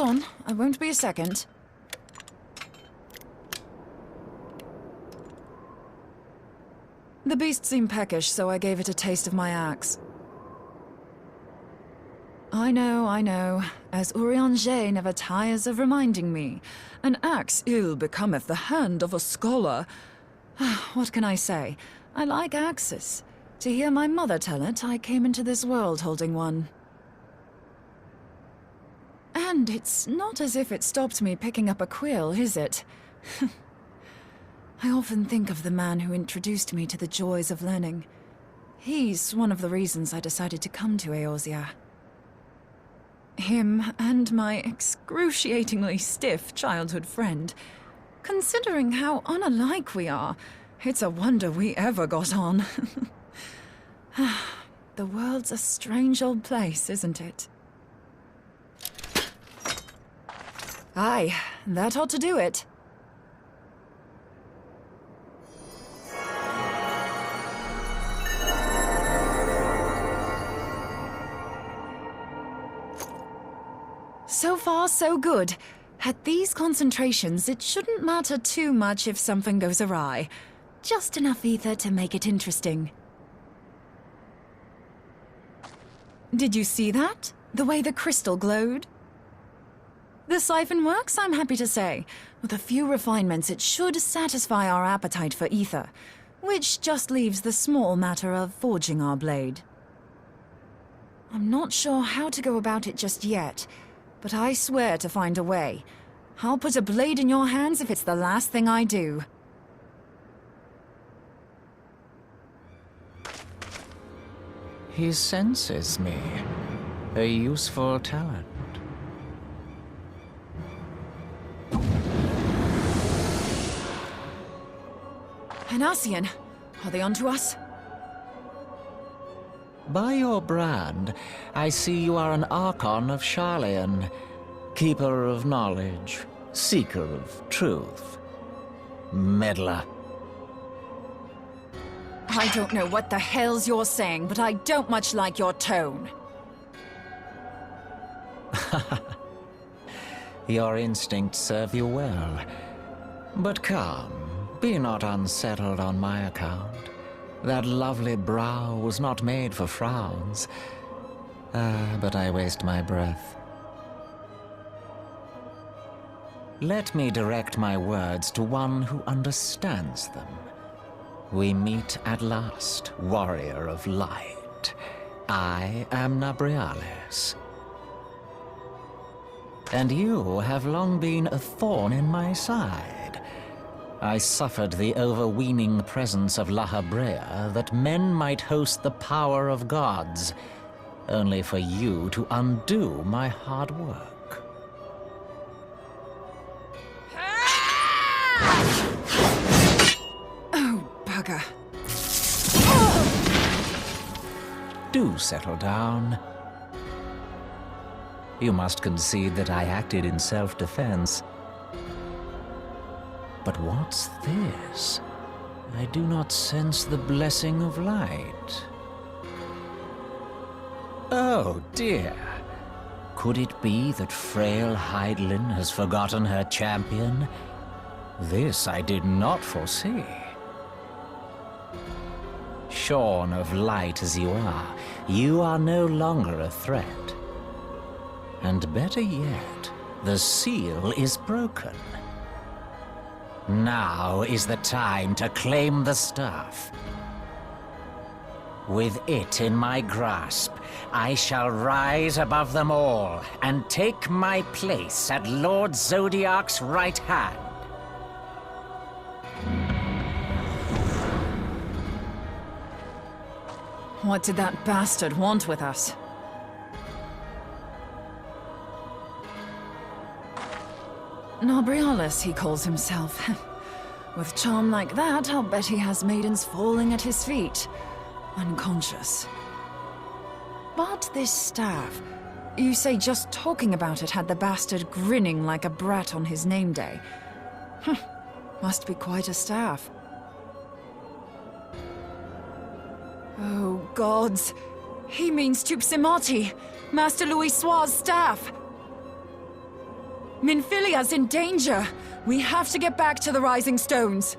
on. I won't be a second. The beast seemed peckish, so I gave it a taste of my axe. I know. As Urianger never tires of reminding me, an axe ill becometh the hand of a scholar. What can I say? I like axes. To hear my mother tell it, I came into this world holding one. And it's not as if it stopped me picking up a quill, is it? I often think of the man who introduced me to the joys of learning. He's one of the reasons I decided to come to Eorzea. Him and my excruciatingly stiff childhood friend. Considering how unalike we are, it's a wonder we ever got on. The world's a strange old place, isn't it? Aye, that ought to do it. So far, so good. At these concentrations, it shouldn't matter too much if something goes awry. Just enough ether to make it interesting. Did you see that? The way the crystal glowed? The siphon works, I'm happy to say. With a few refinements, it should satisfy our appetite for ether, which just leaves the small matter of forging our blade. I'm not sure how to go about it just yet, but I swear to find a way. I'll put a blade in your hands if it's the last thing I do. He senses me. A useful talent. An Ascian. Are they onto us? By your brand, I see you are an Archon of Sharlayan, keeper of knowledge, seeker of truth, meddler. I don't know what the hell's you're saying, but I don't much like your tone. Your instincts serve you well. But come, be not unsettled on my account. That lovely brow was not made for frowns. But I waste my breath. Let me direct my words to one who understands them. We meet at last, warrior of light. I am Nabriales. And you have long been a thorn in my side. I suffered the overweening presence of Lahabrea that men might host the power of gods, only for you to undo my hard work. Oh, bugger. Do settle down. You must concede that I acted in self-defense. But what's this? I do not sense the blessing of light. Oh dear. Could it be that frail Hydaelyn has forgotten her champion? This I did not foresee. Shorn of light as you are no longer a threat. And better yet, the seal is broken. Now is the time to claim the staff. With it in my grasp, I shall rise above them all and take my place at Lord Zodiac's right hand. What did that bastard want with us? Nabriales, he calls himself. With charm like that, I'll bet he has maidens falling at his feet, unconscious. But this staff, you say just talking about it had the bastard grinning like a brat on his name day. Must be quite a staff. Oh, gods. He means Tupsimati, Master Louis Soir's staff. Minfilia's in danger! We have to get back to the Rising Stones.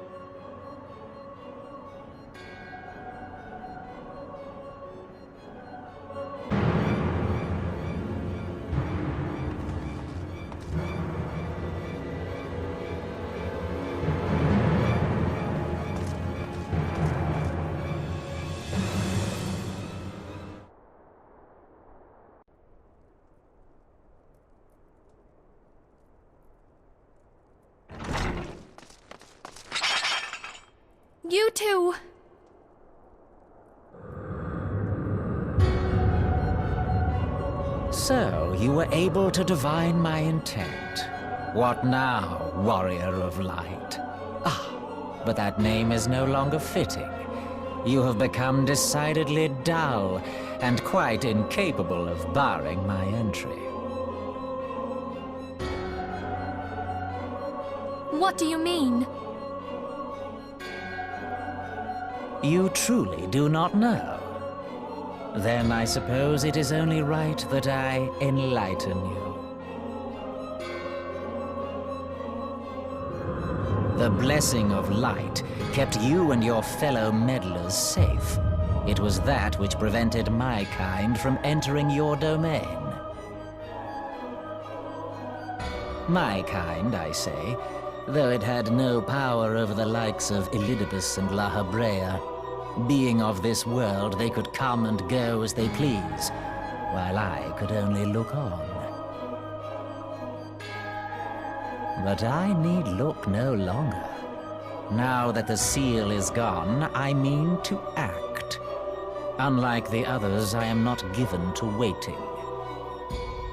You two! So, you were able to divine my intent. What now, warrior of light? Ah, but that name is no longer fitting. You have become decidedly dull, and quite incapable of barring my entry. What do you mean? You truly do not know? Then I suppose it is only right that I enlighten you. The blessing of light kept you and your fellow meddlers safe. It was that which prevented my kind from entering your domain. My kind, I say, though it had no power over the likes of Elidibus and Lahabrea. Being of this world, they could come and go as they please, while I could only look on. But I need look no longer. Now that the seal is gone, I mean to act. Unlike the others, I am not given to waiting.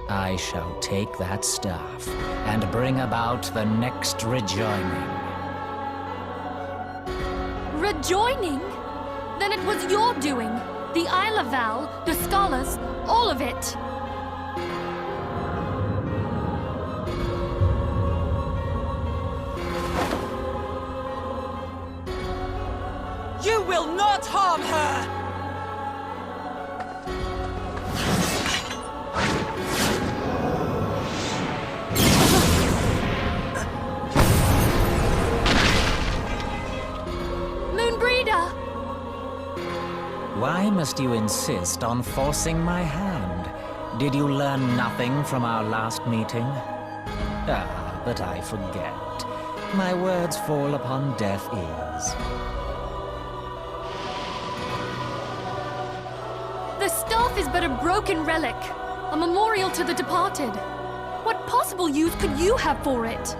I shall take that staff and bring about the next rejoining. Rejoining? Then it was your doing. The Isle of Val, the scholars, all of it. You will not harm her! Moonbryda! Why must you insist on forcing my hand? Did you learn nothing from our last meeting? Ah, but I forget. My words fall upon deaf ears. The staff is but a broken relic, a memorial to the departed. What possible use could you have for it?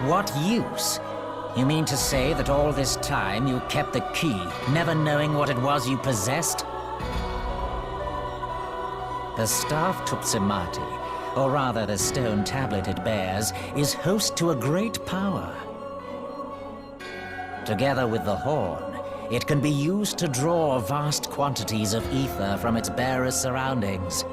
What use? You mean to say that all this time you kept the key, never knowing what it was you possessed? The staff Tupsimati, or rather the stone tablet it bears, is host to a great power. Together with the horn, it can be used to draw vast quantities of ether from its bearer's surroundings.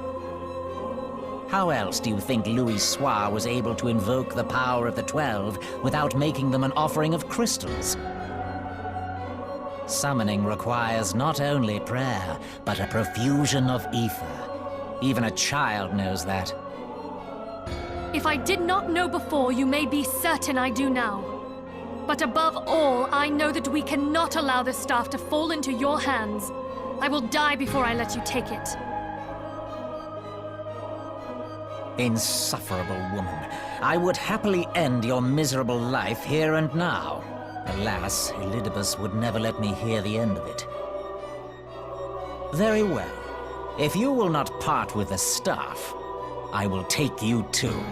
How else do you think Louis Soir was able to invoke the power of the 12 without making them an offering of crystals? Summoning requires not only prayer, but a profusion of ether. Even a child knows that. If I did not know before, you may be certain I do now. But above all, I know that we cannot allow the staff to fall into your hands. I will die before I let you take it. Insufferable woman. I would happily end your miserable life here and now. Alas, Elidibus would never let me hear the end of it. Very well. If you will not part with the staff, I will take you too.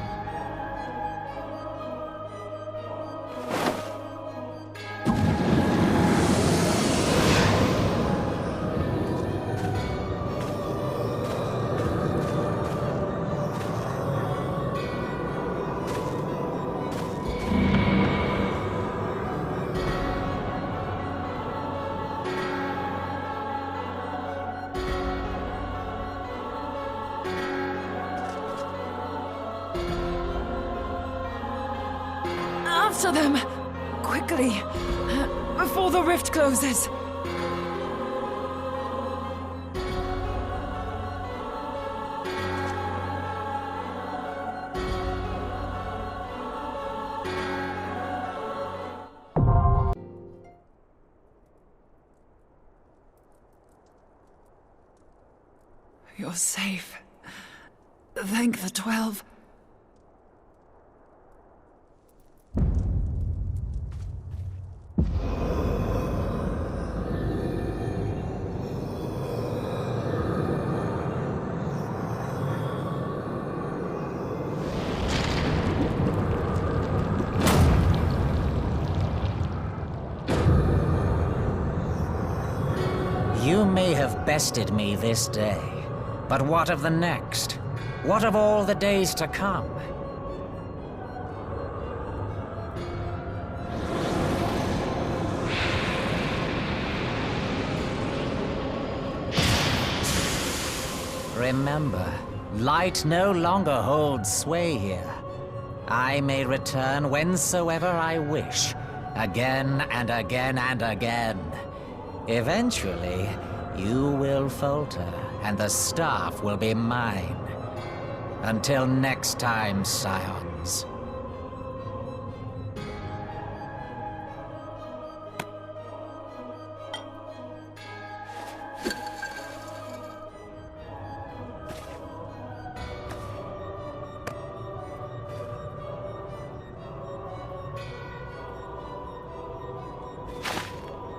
After them! Quickly! Before the rift closes! You're safe. Thank the 12. You may have bested me this day, but what of the next? What of all the days to come? Remember, light no longer holds sway here. I may return whensoever I wish, again and again and again. Eventually, you will falter, and the staff will be mine. Until next time, Scions.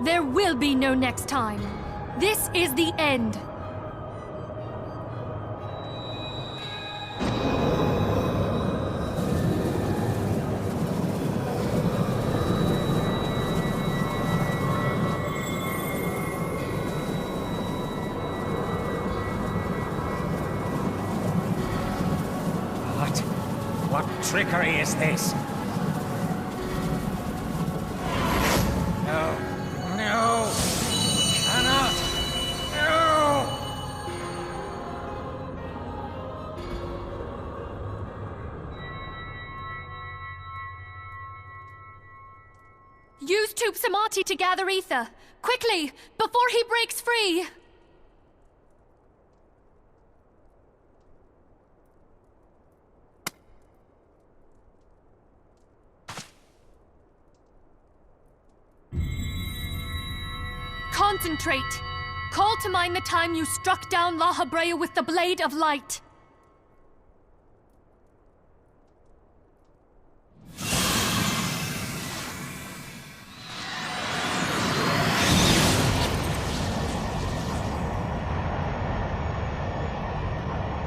There will be no next time. This is the end. What trickery is this? No. No! Cannot! No! Use Tube Samati to gather ether. Quickly, before he breaks free! Concentrate! Call to mind the time you struck down Ul'dah Route with the Blade of Light.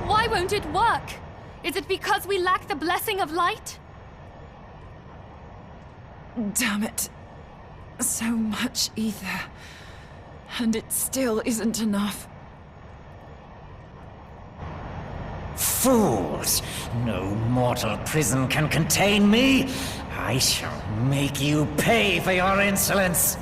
Why won't it work? Is it because we lack the blessing of light? Damn it. So much ether. And it still isn't enough. Fools! No mortal prison can contain me! I shall make you pay for your insolence!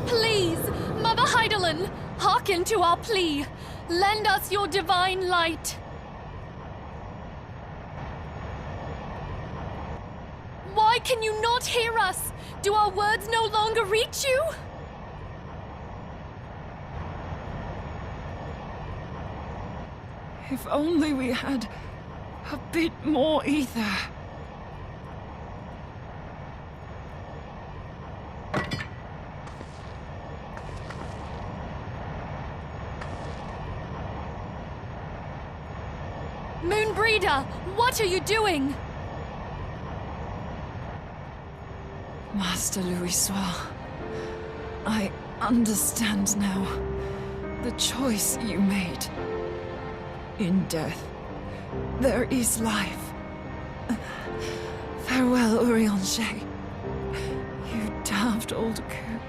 Please, Mother Heidelin, hearken to our plea. Lend us your divine light. Why can you not hear us? Do our words no longer reach you? If only we had a bit more ether. Moonbryda, what are you doing? Master Louis-Soir, I understand now the choice you made. In death, there is life. Farewell, Urianger. You daft old coot.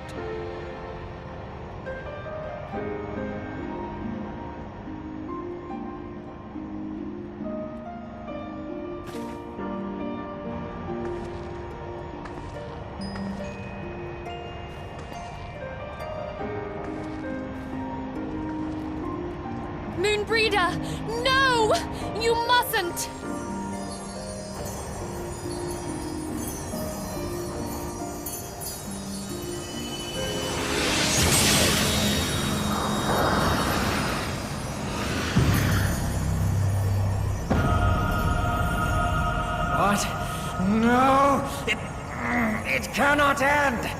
Moonbryda, no! You mustn't! What? No! It cannot end!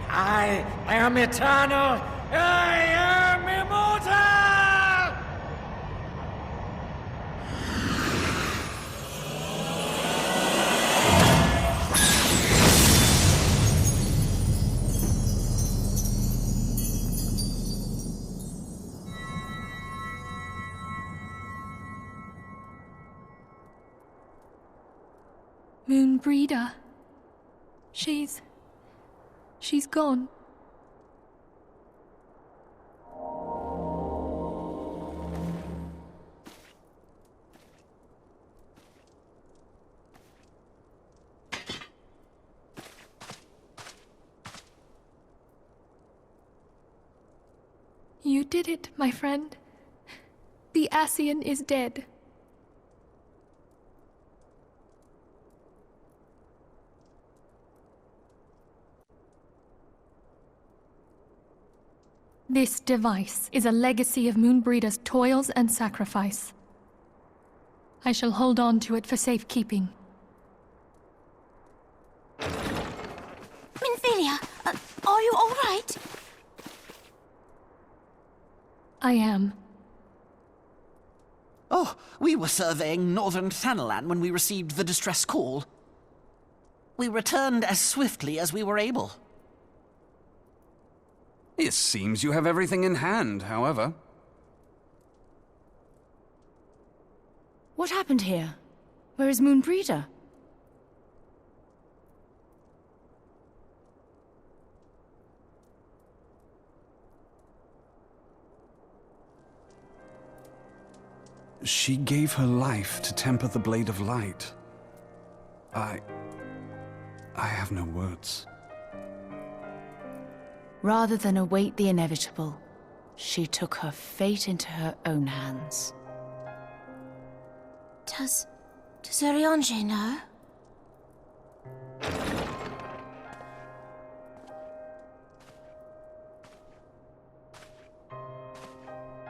I am eternal! I am immortal! Moonbryda. She's gone. You did it, my friend. The Ascian is dead. This device is a legacy of Moonbryda's toils and sacrifice. I shall hold on to it for safekeeping. Minfilia, are you all right? I am. Oh, we were surveying northern Thanalan when we received the distress call. We returned as swiftly as we were able. It seems you have everything in hand, however. What happened here? Where is Moonbryda? She gave her life to temper the Blade of Light. I have no words. Rather than await the inevitable, she took her fate into her own hands. Does Ariange know?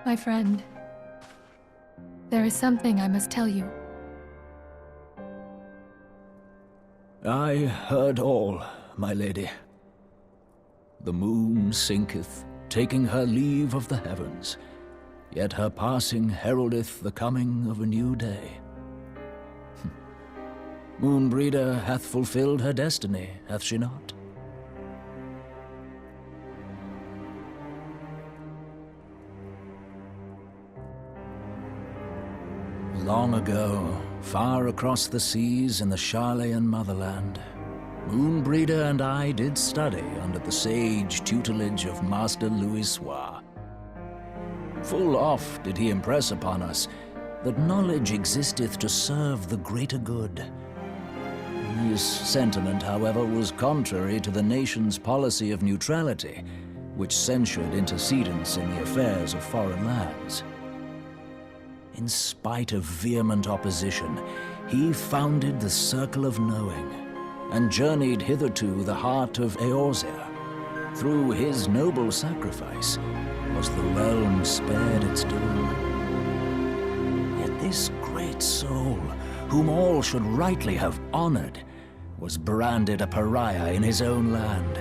My friend, there is something I must tell you. I heard all, my lady. The moon sinketh, taking her leave of the heavens, yet her passing heraldeth the coming of a new day. Moonbryda hath fulfilled her destiny, hath she not? Long ago, far across the seas in the Sharlayan motherland, Moonbryda and I did study under the sage tutelage of Master Louisoix. Full oft did he impress upon us that knowledge existeth to serve the greater good. This sentiment, however, was contrary to the nation's policy of neutrality, which censured intercedence in the affairs of foreign lands. In spite of vehement opposition, he founded the Circle of Knowing, and journeyed hitherto the heart of Eorzea. Through his noble sacrifice was the realm spared its doom. Yet this great soul, whom all should rightly have honored, was branded a pariah in his own land.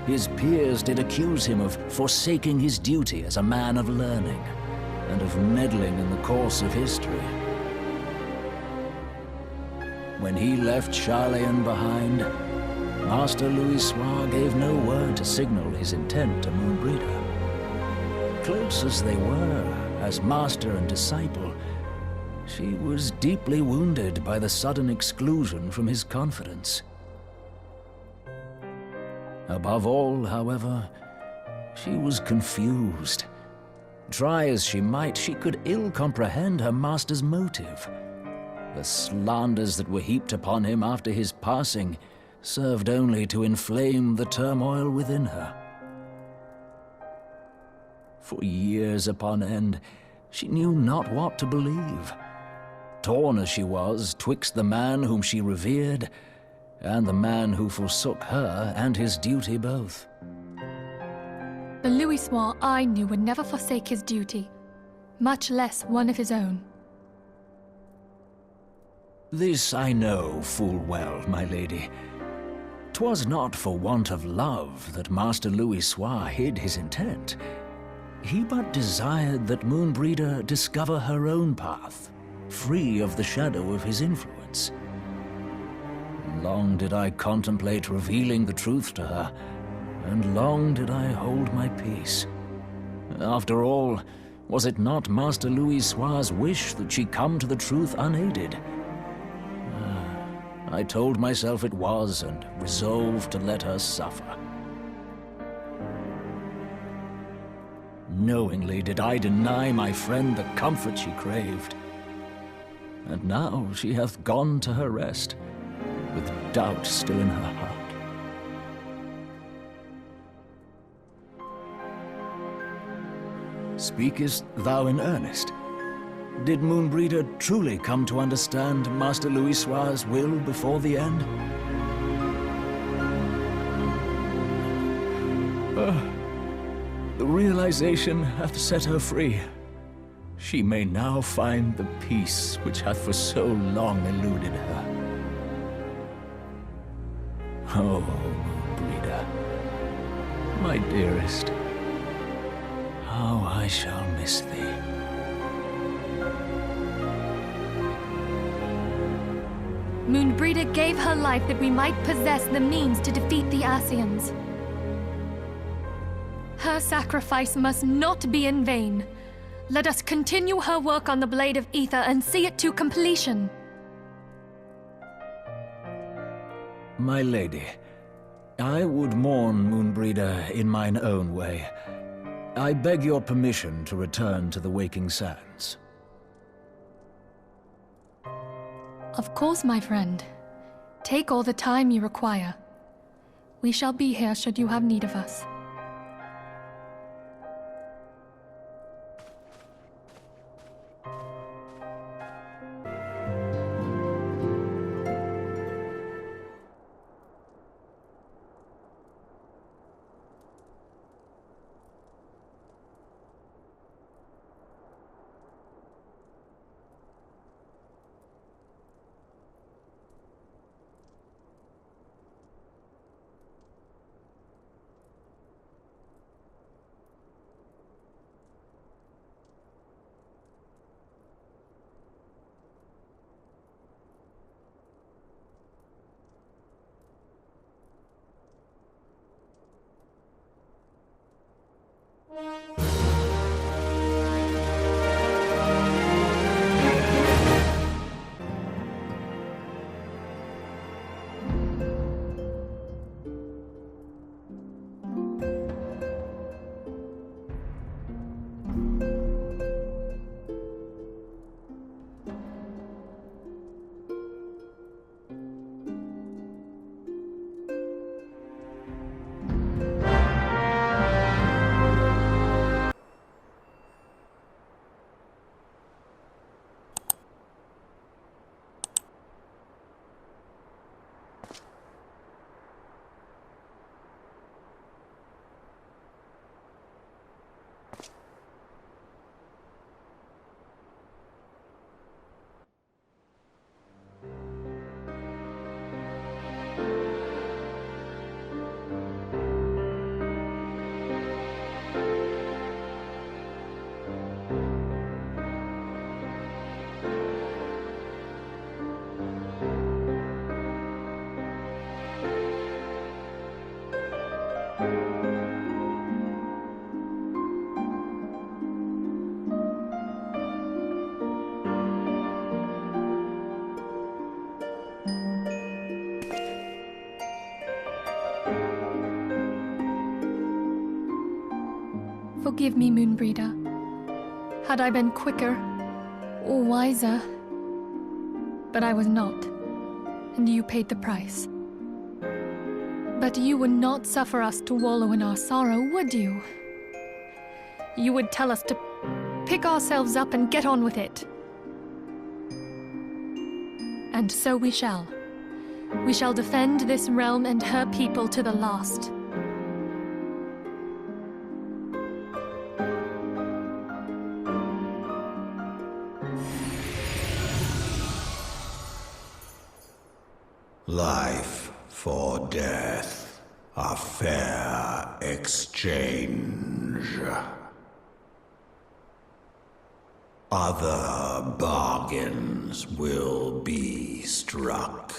His peers did accuse him of forsaking his duty as a man of learning, and of meddling in the course of history. When he left Sharlayan behind, Master Louisoix gave no word to signal his intent to Moonbryda. Close as they were, as master and disciple, she was deeply wounded by the sudden exclusion from his confidence. Above all, however, she was confused. Try as she might, she could ill comprehend her master's motive. The slanders that were heaped upon him after his passing served only to inflame the turmoil within her. For years upon end, she knew not what to believe. Torn as she was twixt the man whom she revered and the man who forsook her and his duty both. The Louisoix I knew would never forsake his duty, much less one of his own. This I know full well, my lady. 'Twas not for want of love that Master Louis hid his intent. He but desired that Moonbryda discover her own path, free of the shadow of his influence. Long did I contemplate revealing the truth to her, and long did I hold my peace. After all, was it not Master Louis' wish that she come to the truth unaided? I told myself it was, and resolved to let her suffer. Knowingly did I deny my friend the comfort she craved. And now she hath gone to her rest, with doubt still in her heart. Speakest thou in earnest? Did Moonbryda truly come to understand Master Louis' will before the end? The realization hath set her free. She may now find the peace which hath for so long eluded her. Oh, Moonbryda, my dearest, how I shall miss thee. Moonbryda gave her life that we might possess the means to defeat the Ascians. Her sacrifice must not be in vain. Let us continue her work on the Blade of Aether and see it to completion. My lady, I would mourn Moonbryda in mine own way. I beg your permission to return to the Waking Sands. Of course, my friend. Take all the time you require. We shall be here should you have need of us. Forgive me, Moonbryda. Had I been quicker or wiser, but I was not, and you paid the price. But you would not suffer us to wallow in our sorrow, would you? You would tell us to pick ourselves up and get on with it. And so we shall. We shall defend this realm and her people to the last. Life for death, a fair exchange. Other bargains will be struck.